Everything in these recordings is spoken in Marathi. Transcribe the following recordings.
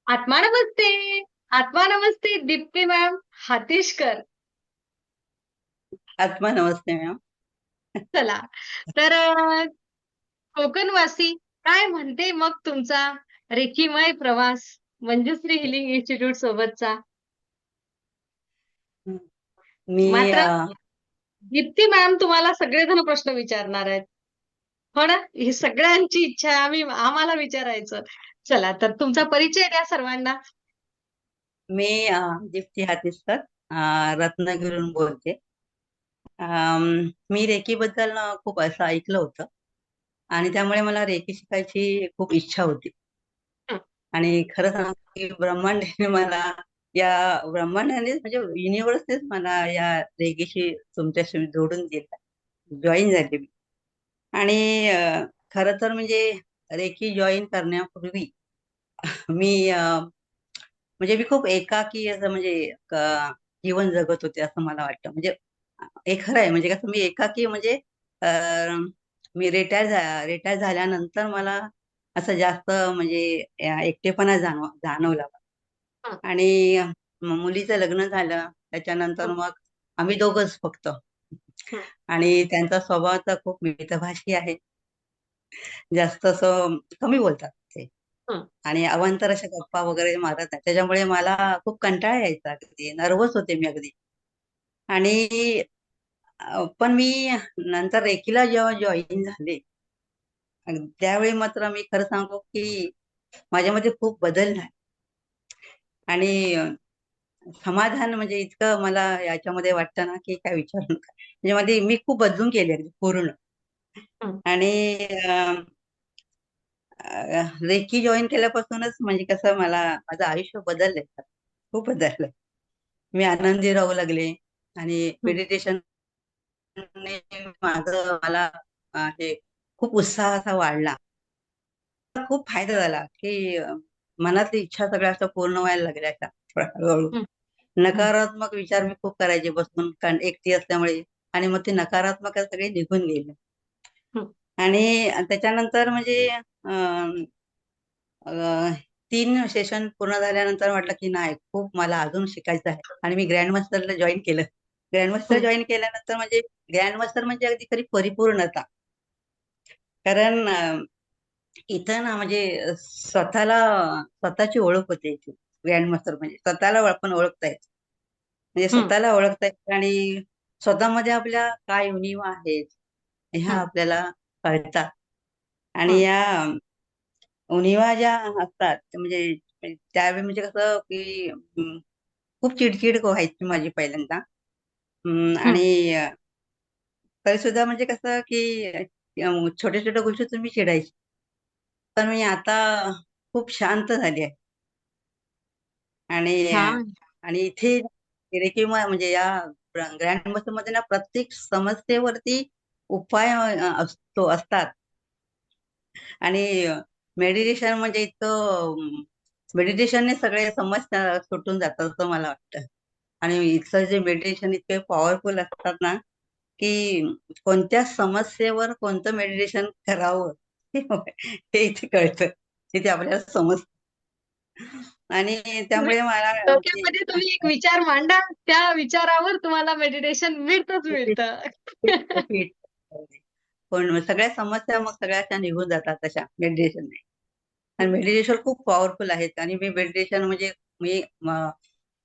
आत्मा नमस्ते. आत्मा नमस्ते दीप्ती मॅम. हातीशकर. आत्मा नमस्ते मॅम. चला. तर कोकणवासी, काय म्हणते मग तुमचा रेखीमय प्रवास मंजुश्री हिलिंग इन्स्टिट्यूट सोबतचा? मी मात्र दीप्ती मॅम तुम्हाला सगळेजण प्रश्न विचारणार आहेत. हो ना, ही सगळ्यांची इच्छा आहे आम्हाला विचारायचं. चला, तर तुमचा परिचय द्या सर्वांना. मी दीप्ती हातीसकर रत्नागिरीहून बोलते. मी रेकीबद्दल खूप असं ऐकलं होतं आणि त्यामुळे मला रेकी शिकायची खूप इच्छा होती. हं, आणि खरं सांगू की ब्रह्मांडाने मला या ब्रह्मांडाने म्हणजे युनिव्हर्सनेच मला या रेकीशी तुमच्याशी जोडून दिला, जॉईन झाले मी. आणि खरं तर म्हणजे रेकी जॉईन करण्यापूर्वी मी म्हणजे मी खूप एकाकी असं म्हणजे जीवन जगत होते असं मला वाटतं. म्हणजे हे खरं आहे. म्हणजे कसं मी एकाकी म्हणजे मी रिटायर झाल्यानंतर मला असं जास्त म्हणजे एकटेपणा जाणवला. हं, आणि मुलीचं लग्न झालं त्याच्यानंतर हं, मग आम्ही दोघंच फक्त. हं, आणि त्यांचा स्वभाव तर खूप मितभाषी आहे. जास्त असं कमी बोलतात ते. हं, आणि अवांतर अशा गप्पा वगैरे मारत नाही. त्याच्यामुळे मला खूप कंटाळा यायचा, अगदी नर्वस होते मी अगदी. आणि पण मी नंतर रेकीला जेव्हा जॉईन झाले, त्यावेळी मात्र मी खरं सांगू की माझ्यामध्ये खूप बदल झाले. आणि समाधान म्हणजे इतकं मला याच्यामध्ये वाटतं ना की काय विचारू नका. म्हणजे मी खूप बदलून गेले अगदी पूर्ण. हं. आणि रेकी जॉईन केल्यापासूनच म्हणजे कसं माझं आयुष्य बदललंय, खूप बदललंय. मी आनंदी राहू लागले. आणि हं. मेडिटेशन माझं मला हे खूप उत्साह असा वाढला. खूप फायदा झाला की मनातली इच्छा सगळ्या असं पूर्ण व्हायला लागल्या अशा हळूहळू. हं, हं, नकारात्मक विचार मी खूप करायचे बसून, कारण एकटी असल्यामुळे. आणि मग ते नकारात्मक सगळे निघून गेले. हं, आणि त्याच्यानंतर म्हणजे अ, 3 सेशन पूर्ण झाल्यानंतर म्हटलं की नाही, खूप मला अजून शिकायचं आहे. आणि मी ग्रँड मास्टरला जॉईन केलं. ग्रँड मास्टर हं, जॉईन केल्यानंतर म्हणजे ग्रँड मास्टर म्हणजे अगदी खरी परिपूर्णता. कारण इथं ना म्हणजे स्वतःची ओळख होते इथे. ग्रँड मास्टर म्हणजे स्वतःला आपण ओळखता येत. म्हणजे हं, स्वतःला ओळखता येत आणि स्वतःमध्ये आपल्या काय उणिवा आहेत ह्या हं, आपल्याला कळतात. आणि हं, या उणिवा ज्या असतात म्हणजे त्यावेळी म्हणजे कसं की खूप चिडचिड व्हायची माझी पहिल्यांदा. हं. आणि तरी सुद्धा म्हणजे कसं की छोट्या छोट्या गोष्टी मी चिडायची. तर मी आता खूप शांत झाली आहे. आणि छान. आणि इथे रेकीमा म्हणजे या ग्रँड मास्टर मध्ये ना प्रत्येक समस्येवरती उपाय असतात. आणि मेडिटेशन म्हणजे इतकं मेडिटेशनने सगळे समस्या सुटून जातात असं मला वाटतं. आणि इथलं जे मेडिटेशन इतके पॉवरफुल असतात ना की कोणत्या समस्येवर कोणतं मेडिटेशन करावं हे इथे कळतं. इथे आपल्याला समजतं. आणि तुम्ही त्यामुळे मला म्हणजे डोक्यामध्ये तुम्ही एक विचार मांडा, त्या विचारावर तुम्हाला मेडिटेशन मिळतंच मिळतं. पण सगळ्या समस्या मग सगळ्या अशा निघून जातात तशा मेडिटेशनने. आणि मेडिटेशन खूप पॉवरफुल आहेत. आणि मी मेडिटेशन म्हणजे मी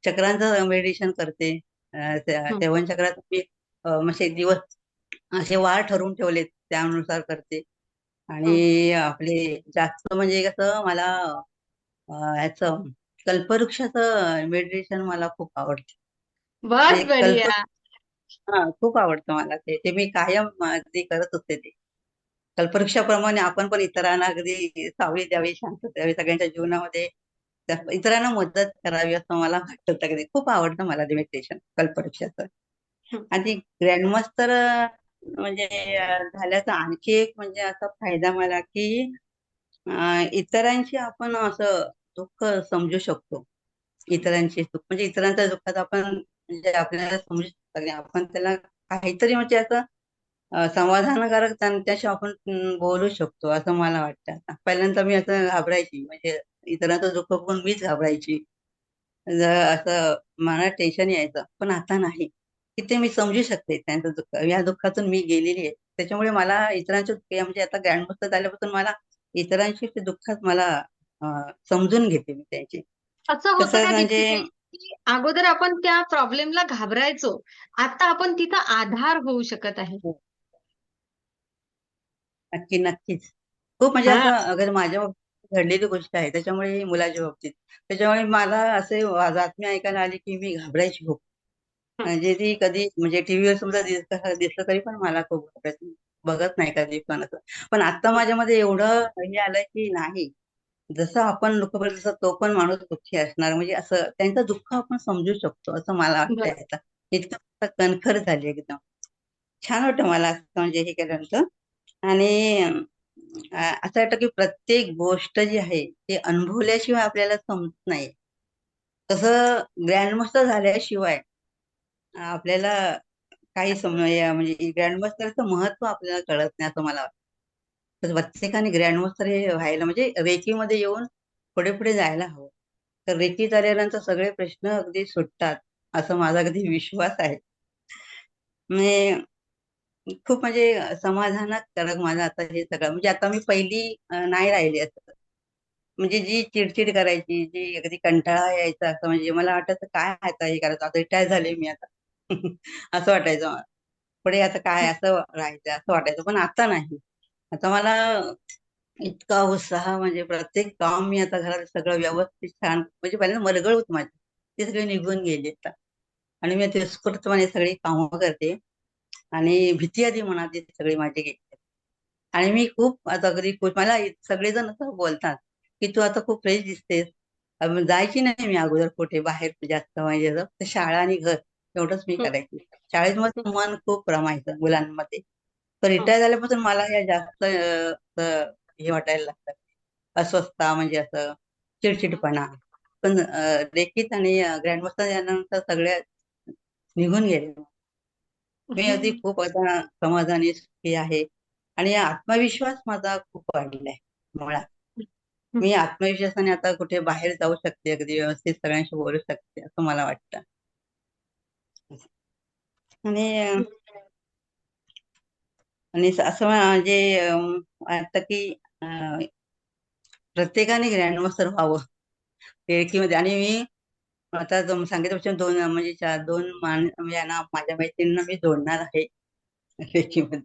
चक्रांचं मेडिटेशन करते. हं, 7 चक्रात मी म्हणजे दिवस असे वार ठरवून ठेवलेत, त्यानुसार करते. हं. आणि आपले जास्त म्हणजे कसं मला ह्याचं कल्पवृक्षाचं मेडिटेशन मला खूप आवडतं. बहुत म्हणजे बढिया. हा खूप आवडतं मला ते. ते मी कायम अगदी करत असते ते. कल्पवृक्षाप्रमाणे आपण पण इतरांना अगदी सावली द्यावी, शांतता द्यावी सगळ्यांच्या जीवनामध्ये. इतरांना मदत करावी असं मला वाटतं. अगदी खूप आवडतं मला ते मेडिटेशन कल्पवृक्षाचं. हं, आणि ग्रँडमास्टर म्हणजे झाल्याचा आणखी एक म्हणजे असा फायदा मला की इतरांशी आपण असं दुःख समजू शकतो. इतरांची दुःख म्हणजे इतरांच्या दुःखात आपण म्हणजे आपल्याला समजू शकतो आणि आपण त्याला काहीतरी म्हणजे असं समाधानकारक त्यांच्याशी आपण बोलू शकतो असं मला वाटतं. आता पहिल्यांदा मी असं घाबरायची म्हणजे इतरांचं दुःख बघून मीच घाबरायची. असं मनात टेन्शन यायचं. पण आता नाही, की ते मी समजू शकते त्यांचं दुःख. या दुःखातून मी गेलेली आहे. त्याच्यामुळे मला इतरांचे दुःख म्हणजे आता ग्रँडमास्टर झाल्यापासून मला इतरांची ते दुःखात मला अ, समजून घेते मी त्यांची. असं होतं कसं का म्हणजे दीप्तीताई, की अगोदर आपण त्या प्रॉब्लेमला घाबरायचो, आता आपण तिथं आधार होऊ शकत आहे? हो, नक्की, नक्कीच. खूप म्हणजे हां. असं अगर माझ्या बाबतीत घडलेली गोष्ट आहे, त्याच्यामुळे मुलाच्या बाबतीत. त्याच्यामुळे मला असे बातम्या ऐकायला आली, की मी घाबरायची खूप. हं. म्हणजे ती कधी म्हणजे टीव्हीवर सुद्धा दिसलं तरी पण मला खूप घाबरायचं. बघत नाही कधी पण असं. पण आता हं. माझ्यामध्ये एवढं हे आलंय, की नाही. जसं आपण दुःख पडलं तसं तो पण माणूस दुःखी असणार. म्हणजे असं त्यांचं दुःख आपण समजू शकतो, असं मला वाटतंय बरं. आता. इतकं आता कणखर झाली एकदम. छान वाटतं मला असं म्हणजे हे केल्यानंतर. आणि असं वाटतं की प्रत्येक गोष्ट जी आहे ती अनुभवल्याशिवाय आपल्याला समजत नाही. तसं ग्रँडमास्टर झाल्याशिवाय आपल्याला काही म्हणजे ग्रँडमास्टरचं महत्व आपल्याला कळत नाही असं मला वाटतं. तर प्रत्येकाने ग्रँडमास्टर हे व्हायला म्हणजे रेकीमध्ये येऊन पुढे पुढे जायला हवं. तर रेकीत आल्यानंतर सगळे प्रश्न अगदी सुटतात असं माझा अगदी विश्वास आहे. म्हणजे खूप म्हणजे समाधानकारक माझं आता हे सगळं म्हणजे आता मी पहिली नाही राहिली असं. म्हणजे जी चिडचिड करायची, जी अगदी कंटाळा यायचा असं म्हणजे मला वाटायचं काय आता हे करायचं, आता रिटायर झाले मी आता. असं वाटायचं मला. पुढे आता काय असं राहायचं असं वाटायचं. पण आता नाही. आता मला इतका उत्साह म्हणजे प्रत्येक काम मी आता घरात सगळं व्यवस्थित छान म्हणजे पहिल्यांदा मरगळ होती माझी. ती सगळी निघून गेली आता. आणि मी ते उत्स्फूर्तपणे सगळी कामं करते. आणि भीती आधी मनात येते सगळी माझी गेली. आणि मी खूप आता अगदी खुश मला सगळेजण असं बोलतात, की "तू आता खूप फ्रेश दिसतेस." जायची नाही मी अगोदर कुठे बाहेर जास्त म्हणजे असं. फक्त शाळा आणि घर एवढंच मी हं. करायची. शाळेत माझं मन खूप रमायचं मुलांमध्ये. तर हं. रिटायर झाल्यापासून मला या जास्त हे वाटायला लागतं. अस्वस्थता म्हणजे असं चिडचिडपणा. पण रेकीत आणि ग्रँडमास्टर झाल्यानंतर सगळ्या निघून गेले. मी अगदी हं. खूप आता समाधानी सुखी आहे. आणि आत्मविश्वास माझा खूप वाढलाय मुळात. हं. मी आत्मविश्वासाने आता कुठे बाहेर जाऊ शकते, अगदी व्यवस्थित सगळ्यांशी बोलू शकते, असं मला वाटतं. आणि हं. आणि असं म्हणजे वाटतं की प्रत्येकाने ग्रँडमास्टर व्हावं खेळकीमध्ये. आणि मी आता सांगितल्यापासून दोन म्हणजे दोन म्हणजे यांना माझ्या मैत्रिणींना मी जोडणार आहे खेळकीमध्ये.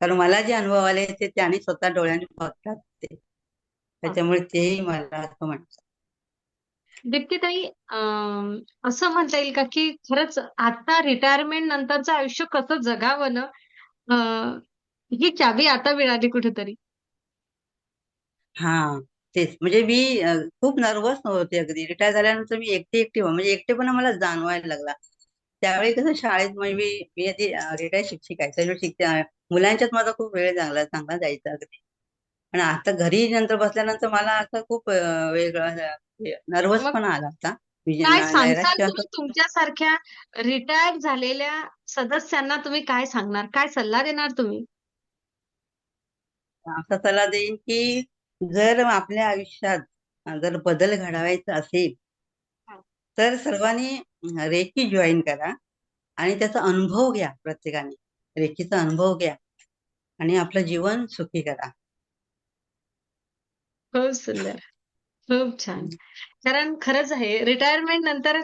कारण मला जे अनुभव आले ते त्यांनी स्वतः डोळ्यांनी बघतात ते. हं. त्याच्यामुळे तेही मला असं म्हणतात. दीप्तीताई, असं म्हणता येईल का, की खरंच आता रिटायरमेंट नंतरचं आयुष्य कसं जगावं ना, अ, ही चावी आता मिळाली कुठेतरी? हां, तेच. म्हणजे मी खूप नर्व्हस होते अगदी. रिटायर झाल्यानंतर मी एकटी-एकटी म्हणजे एकटेपणा मला जाणवायला लागला. त्यावेळी कसं शाळेत म्हणजे मी मी आधी रिटायर्ड शिक्षिका आहे. तर मुलांच्यात माझा खूप वेळ चांगला चांगला जायचा अगदी. पण आता घरी नंतर बसल्यानंतर मला असं खूप वेगळं मग नर्व्हसपणा आला होता. काय सांगसाल नैराश्य असं तुम्ही तुमच्यासारख्या रिटायर झालेल्या सदस्यांना तुम्ही काय सांगणार? काय सल्ला देणार तुम्ही? असा सल्ला देईन, की जर आपल्या आयुष्यात जर बदल घडवायचा असेल, हां. तर सर्वांनी रेकी जॉइन करा आणि त्याचा अनुभव घ्या प्रत्येकाने. रेकीचा अनुभव घ्या आणि आपलं जीवन सुखी करा. खूप सुंदर. खूप छान. कारण खरंच आहे रिटायरमेंट नंतर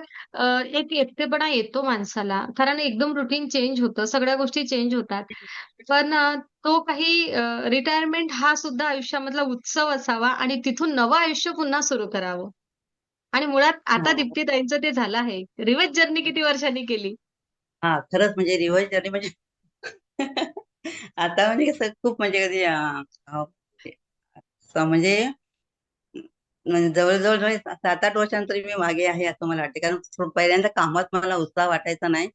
एक एकटेपणा येतो माणसाला. कारण एकदम रुटीन चेंज होतं. सगळ्या गोष्टी चेंज होतात. पण तो काही रिटायरमेंट हा सुद्धा आयुष्यामधला उत्सव असावा आणि तिथून नवं आयुष्य पुन्हा सुरू करावं. आणि मुळात आता हां, दीप्तीताईंचं ते झालं आहे. रिव्हर्स जर्नी किती वर्षांनी केली? हां, खरंच म्हणजे रिव्हर्स जर्नी म्हणजे आता म्हणजे कसं खूप म्हणजे कधी अ, म्हणजे म्हणजे जवळ-जवळ 7-8 वर्षांतरी मी मागे आहे असं मला वाटतं. कारण पहिल्यांदा कामात मला उत्साह वाटायचा नाही.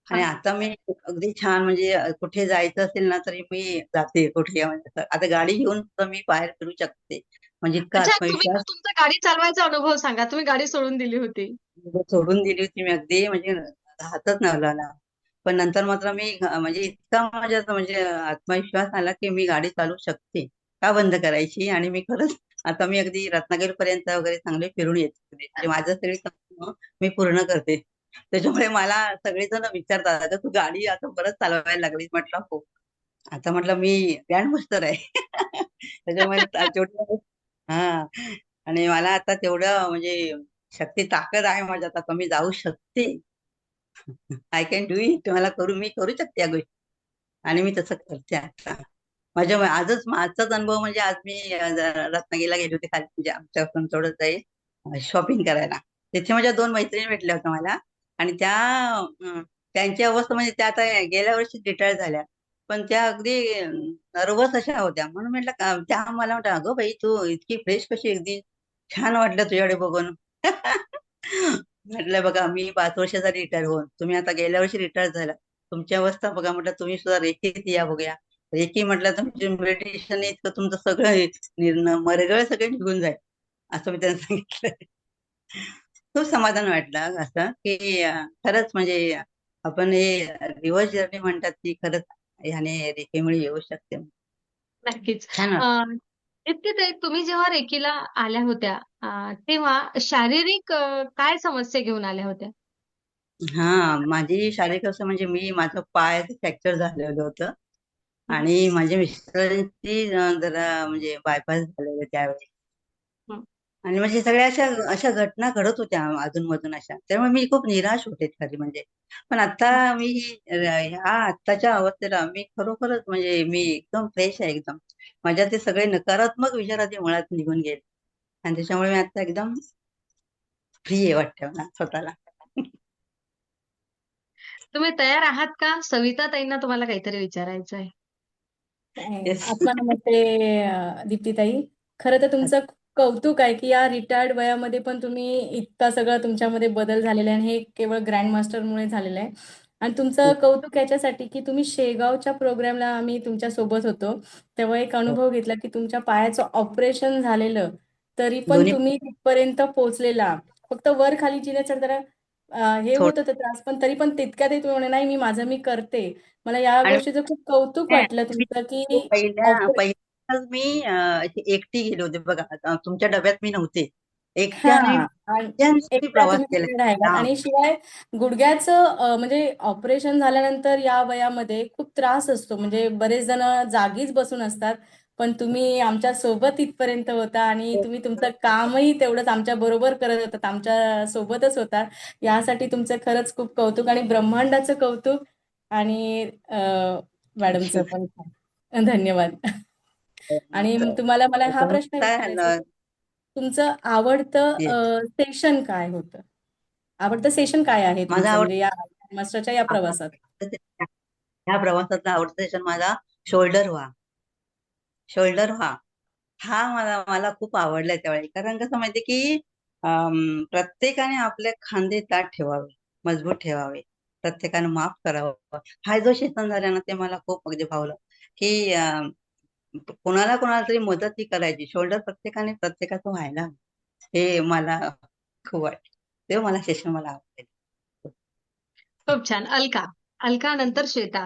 आणि हां. आता मी अगदी छान म्हणजे कुठे जायचं असेल ना तरी मी जाते कुठे म्हणजे आता गाडी घेऊन सुद्धा मी बाहेर फिरू शकते. म्हणजे इतका अच्छा, तुम्ही आत्मविश्वास तुमचा गाडी चालवायचा अनुभव सांगा. तुम्ही गाडी सोडून दिली होती. म्हणजे सोडून दिली होती मी अगदी म्हणजे हातच नाही लावला. पण नंतर मात्र मी म्हणजे इतका माझ्यात म्हणजे आत्मविश्वास आला की मी गाडी चालवू शकते. का बंद करायची? आणि मी खरंच आता मी अगदी रत्नागिरीपर्यंत वगैरे चांगले फिरून येते. म्हणजे माझं सगळी कामं मी पूर्ण करते. त्याच्यामुळे मला सगळेजण विचारतात, "अगं तू गाडी आता परत चालवायला लागलीस?" म्हटलं, "हो." आता म्हटलं मी ग्रँड मास्टर आहे. त्याच्यामुळे तेवढं हा. आणि मला आता तेवढं म्हणजे शक्ती ताकद आहे माझ्यात, आता मी जाऊ शकते. I can do it. मी करू शकते या गोष्टी. आणि मी तसं करते आता. आजच आजचाच अनुभव म्हणजे आज मी रत्नागिरीला गेले होते खाली, म्हणजे आमच्यापासून थोडं जाईल शॉपिंग करायला. तिथे माझ्या 2 मैत्रिणी भेटल्या होत्या मला. आणि त्यांची अवस्था म्हणजे त्या आता गेल्या वर्षी रिटायर झाल्या. पण त्या अगदी नर्वस अशा होत्या. म्हणून म्हटलं त्या मला म्हणतात, "अगं बाई तू इतकी फ्रेश कशी अगदी छान वाटलं तुझ्याकडे बघून." म्हटलं बघा मी 5 वर्षाचा रिटायर होऊन तुम्ही आता गेल्या वर्षी रिटायर झाला. तुमची अवस्था बघा, म्हटलं तुम्ही सुद्धा रेखीत या बघूया. रेकी म्हटलं तुमच्या मेडिटेशन इतकं तुमचं सगळं मरगळ सगळं निघून जाईल. असं मी त्यांना सांगितलं. खूप समाधान वाटलं असं, की खरंच म्हणजे आपण हे रिव्हर्स जर्नी म्हणतात ती खरंच ह्याने रेकीमुळे येऊ शकते. नक्कीच. छान अ, वाटतं. इतके ते तुम्ही जेव्हा रेकीला आल्या होत्या, तेव्हा शारीरिक काय समस्या घेऊन आल्या होत्या? हा, माझी शारीरिक असं म्हणजे माझं पाय फ्रॅक्चर झालेलं होतं. हं, आणि माझ्या मिस्टरांची जरा म्हणजे बायपास झालेलं त्यावेळी. हं. आणि म्हणजे सगळ्या अशा अशा घटना घडत होत्या अधूनमधून अशा. त्यामुळे मी खूप निराश होते खरी म्हणजे. पण आता मी ह्या आत्ताच्या अवस्थेला मी खरोखरच म्हणजे मी एकदम फ्रेश आहे एकदम. माझ्या ते सगळे नकारात्मक विचार आधी मुळात निघून गेले. आणि त्याच्यामुळे मी आता एकदम फ्री आहे वाटतं मला स्वतःला. तुम्ही तयार आहात का? सविता ताईंना तुम्हाला काहीतरी विचारायचं आहे. येस. आत्मा नमस्ते दीप्तीताई. खरं तर तुमचं कौतुक आहे की या रिटायर्ड वयामध्ये पण तुम्ही इतका सगळं तुमच्यामध्ये बदल झालेला आहे आणि हे केवळ ग्रँड मास्टरमुळे झालेलं आहे. आणि तुमचं कौतुक याच्यासाठी की तुम्ही शेगावच्या प्रोग्रामला आम्ही तुमच्या सोबत होतो तेव्हा एक अनुभव घेतला की तुमच्या पायाचं ऑपरेशन झालेलं तरी पण दोन्ही तुम्ही तिथपर्यंत पोहोचलेला. फक्त वर खाली जिण्याचं जरा हे होत थोडं. होतं त्रास पण तरी पण तितक्यात तुम्ही म्हणे नाही मी माझं मी करते. मला या आणि गोष्टीचं खूप कौतुक वाटलं तुमचं तो की पहिल्यांदाच मी अशी एकटी गेले होते बघा. आता तुमच्या डब्यात मी नव्हते. एकट्याने हां. आणि एकट्याने एकट्या प्रवास तुम्ही केला. तिकडे राहिलात हा. आणि शिवाय गुडघ्याचं म्हणजे ऑपरेशन झाल्यानंतर या वयामध्ये खूप त्रास असतो. म्हणजे बरेच जण जागीच बसून असतात. पण तुम्ही आमच्या सोबत इथपर्यंत होता आणि तुम्ही तुमचं कामही तेवढंच आमच्या बरोबर करत होतात. आमच्या सोबतच होता. यासाठी तुमचं खरंच खूप कौतुक आणि ब्रह्मांडाचं कौतुक आणि मॅडमचं पण धन्यवाद. आणि तुम्हाला मला हा प्रश्न विचारायचा तुमचा तुमचं आवडतं येस. सेशन काय होतं? आवडतं सेशन काय आहे माझा तुमचं म्हणजे या मास्टरच्या या प्रवासात? ह्या प्रवासातला आवडता सेशन माझा शोल्डर व्हा. शोल्डर व्हा. हा मला मला खूप आवडलाय त्यावेळी. कारण कसं माहितीये की प्रत्येकाने आपले खांदे ताठ ठेवावे, मजबूत ठेवावे. प्रत्येकाने माफ करावं. हा जो सेशन झाला ना ते मला खूप अगदी भावलं. की कोणाला कोणाला तरी मदत ही करायची. शोल्डर प्रत्येकाने प्रत्येकाचं व्हायला हवं. हे मला खूप वाटतं. ते मला सेशन मला आवडले. खूप छान. अलका. अलका नंतर श्वेता.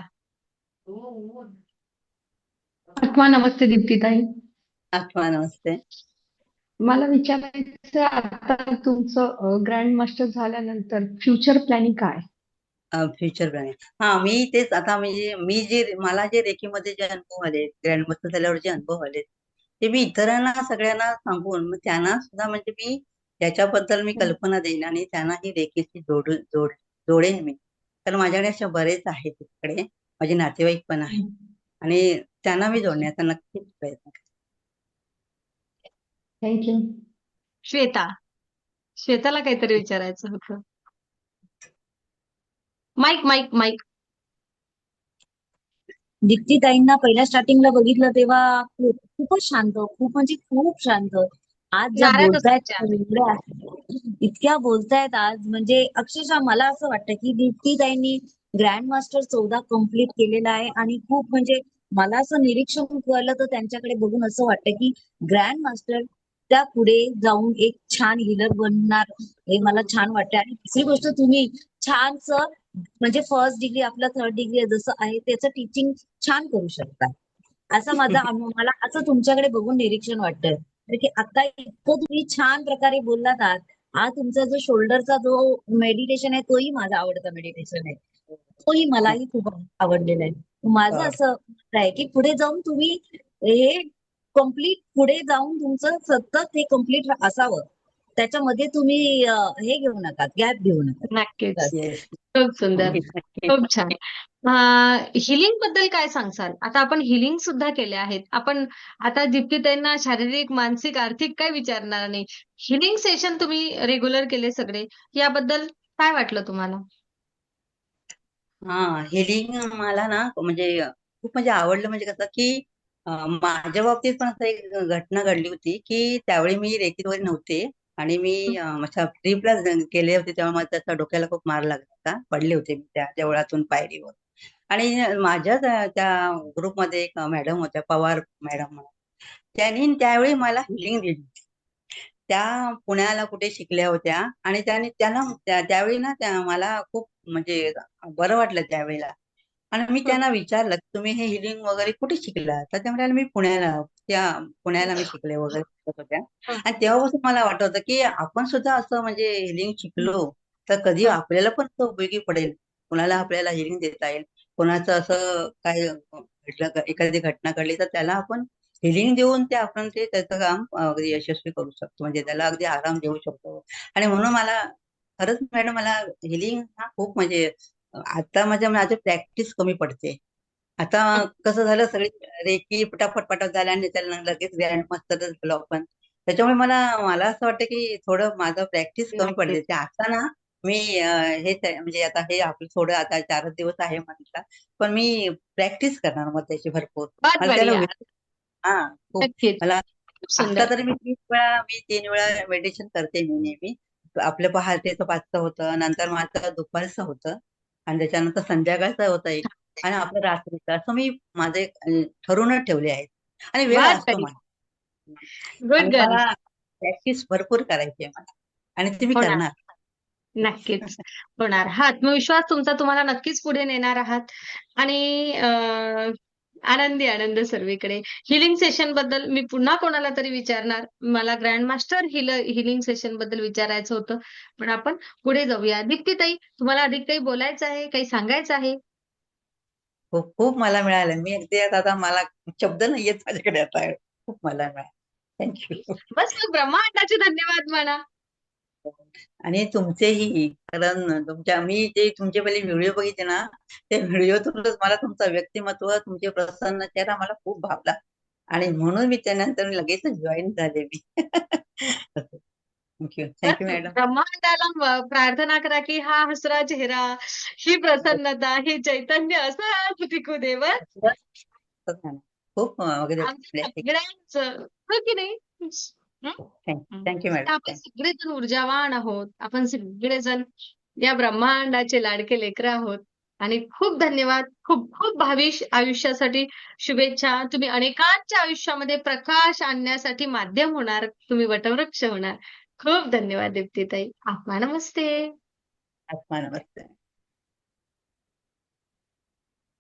आत्मा नमस्ते दीप्तीताई. आठवा नमस्ते. मला विचारायचं आता तुमचं ग्रँड मास्टर झाल्यानंतर फ्युचर प्लॅनिंग काय? Future planning. हा, मी तेच आता म्हणजे मला जे रेकीमध्ये जे अनुभव आले, ग्रँड मास्टर झाल्यावर जे अनुभव आले, ते मी इतरांना सगळ्यांना सांगून मग त्यांना सुद्धा म्हणजे मी त्याच्याबद्दल मी कल्पना देईन आणि त्यांना ही रेकीची जोडेन मी. कारण माझ्याकडे अशा बरेच आहेत तिकडे. माझे नातेवाईक पण आहेत. आणि त्यांना मी जोडण्याचा नक्कीच प्रयत्न करेन. थँक्यू. श्वेता. श्वेताला काहीतरी विचारायचं होतं. Mic, mic, mic. दीप्तीताईंना पहिल्या स्टार्टिंगला बघितलं तेव्हा खूपच शांत, खूप म्हणजे खूप शांत. आज ज्या नाराज बोलतायत असायच्या. एवढ्या इतक्या बोलतायत आज म्हणजे अक्षरशः मला असं वाटतं की दीप्तीताईंनी ग्रँड मास्टर 14 कंप्लीट केलेला आहे आणि खूप म्हणजे मला असं निरीक्षण कळलं तर त्यांच्याकडे बघून असं वाटतं की ग्रँड मास्टर त्या पुढे जाऊन एक छान हीलर बनणार हे मला छान वाटतं. आणि दुसरी गोष्ट तुम्ही छानसं म्हणजे फर्स्ट डिग्री आपलं थर्ड डिग्री जसं आहे त्याचं टीचिंग छान करू शकता. असं मला असं तुमच्याकडे बघून निरीक्षण वाटतंय. कारण की आता इतकं तुम्ही छान प्रकारे बोललात हा तुमचा जो शोल्डरचा जो मेडिटेशन आहे तोही माझा आवडता मेडिटेशन आहे. तोही मलाही खूप आवडलेला आहे. माझं असं मत आहे की पुढे जाऊन तुम्ही हे कम्प्लीट पुढे जाऊन तुमचं सतत हे कम्प्लीट असावं. त्याच्यामध्ये तुम्ही हे घेऊ नका, गॅप घेऊ नका. नक्कीच. येस, खूप सुंदर. नक्कीच नक्कीच. खूप छान. हिलिंग बद्दल काय सांगसाल? आता आपण हिलिंग सुद्धा केले आहेत. आपण आता दीप्तीताईंना शारीरिक, मानसिक, आर्थिक काही विचारणार नाही. हिलिंग सेशन तुम्ही रेग्युलर केले सगळे. याबद्दल काय वाटलं तुम्हाला? हा, हिलिंग मला ना म्हणजे खूप म्हणजे आवडलं. म्हणजे कसं की माझ्या बाबतीत पण असं एक घटना घडली होती की त्यावेळी मी रेकीत वगैरे नव्हते आणि मी अशा ट्रिपला गेले होते, तेव्हा माझ्या त्याचा डोक्याला खूप मार लागला होता. पडले होते मी त्या देवळातून पायरीवर. आणि माझ्याच त्या ग्रुपमध्ये एक मॅडम होत्या, पवार मॅडम म्हणून. त्यांनी त्यावेळी मला हिलिंग दिली. त्या पुण्याला कुठे शिकल्या होत्या आणि त्यांना त्यावेळी ना त्या मला खूप म्हणजे बरं वाटलं त्यावेळेला. आणि मी त्यांना विचारलं की तुम्ही हे हिलिंग वगैरे कुठे शिकला? तर त्या म्हणाल्या मी पुण्याला मी शिकले वगैरे शिकत होत्या. आणि तेव्हापासून मला वाटत होतं की आपण सुद्धा असं म्हणजे हिलिंग शिकलो तर कधी आपल्याला पण असं उपयोगी पडेल. कुणाला आपल्याला हिलिंग देता येईल. कोणाचं असं काय घडलं, एखादी घटना घडली तर त्याला आपण हिलिंग देऊन आपण त्याचं काम अगदी यशस्वी करू शकतो. म्हणजे त्याला अगदी आराम देऊ शकतो. आणि म्हणून मला खरंच मॅडम मला हिलिंग हा खूप म्हणजे आता माझी प्रॅक्टिस कमी पडते. आता कसं झालं, सगळी रेकी पटापट पटापट झाल्या आणि त्याला लगेच ग्रँड मास्टर झालो आपण. त्याच्यामुळे मला असं वाटतं की थोडं माझं प्रॅक्टिस कमी नक्कीच. पडते. ते आता ना मी म्हणजे आता हे आपलं थोडं आता 4 दिवस आहे म्हटलं, पण मी प्रॅक्टिस करणार मग त्याची भरपूर. बहुत मला त्याला बढिया. हा खूप नक्कीच. मला खूप आता सुंदर. तरी मी 3 वेळा मेडिटेशन करते मी नेहमी. आपलं पहाटेचं 5चं होतं, नंतर माझं दुपारचं होतं आणि त्याच्यानंतर संध्याकाळचं होतं एक आणि आपलं रात्रीचं. असं मी माझे ठरूनच ठेवले आहेत आणि वेळ बहुत असतो बढिया. मला. आणि गुड गर्ल. मला प्रॅक्टिस भरपूर करायची आहे मला आणि ती मी होणार. करणार. नक्कीच होणार. हा आत्मविश्वास तुमचा तुम्हाला नक्कीच पुढे नेणार आहात आणि आनंदी आनंद सर्वीकडे. हिलिंग सेशन बद्दल मी पुन्हा कोणाला तरी विचारणार. मला ग्रँड मास्टर हिलिंग सेशन बद्दल विचारायचं होतं. पण आपण पुढे जाऊया. दीप्तीताई, तुम्हाला अधिक काही बोलायचं आहे? काही सांगायचं आहे? खूप खूप मला मिळालं. मी अगदी आता मला शब्द नाहीयेत माझ्याकडे आता. खूप मला मिळालं. थँक्यू. बस मग ब्रह्मांडाचे धन्यवाद म्हणा. आणि तुमचेही, कारण मी जे तुमचे पहिले व्हिडिओ बघितले ना, त्या व्हिडिओतूनच मला तुमचं व्यक्तिमत्व, तुमचे प्रसन्न चेहरा मला खूप भावला आणि म्हणून मी त्यानंतर लगेच जॉईन झाले मी. थँक्यू बस थँक्यू मॅडम. ब्रह्मांडाला प्रार्थना करा की हा हसरा चेहरा, ही प्रसन्नता, हे चैतन्य असंच टिकू दे बस. खूप वगैरे आमच्या सगळ्यांचं, हो की नाही? हं? Thank you madam. आपण सगळेजण ऊर्जावान आहोत. आपण सगळेजण या ब्रह्मांडाचे लाडके लेकरं आहोत. आणि खूप धन्यवाद. खूप खूप भावी आयुष्यासाठी शुभेच्छा. तुम्ही अनेकांच्या आयुष्यामध्ये प्रकाश आणण्यासाठी माध्यम होणार. तुम्ही वटवृक्ष होणार. खूप धन्यवाद दीप्तीताई. आत्मा नमस्ते. आत्मा नमस्ते.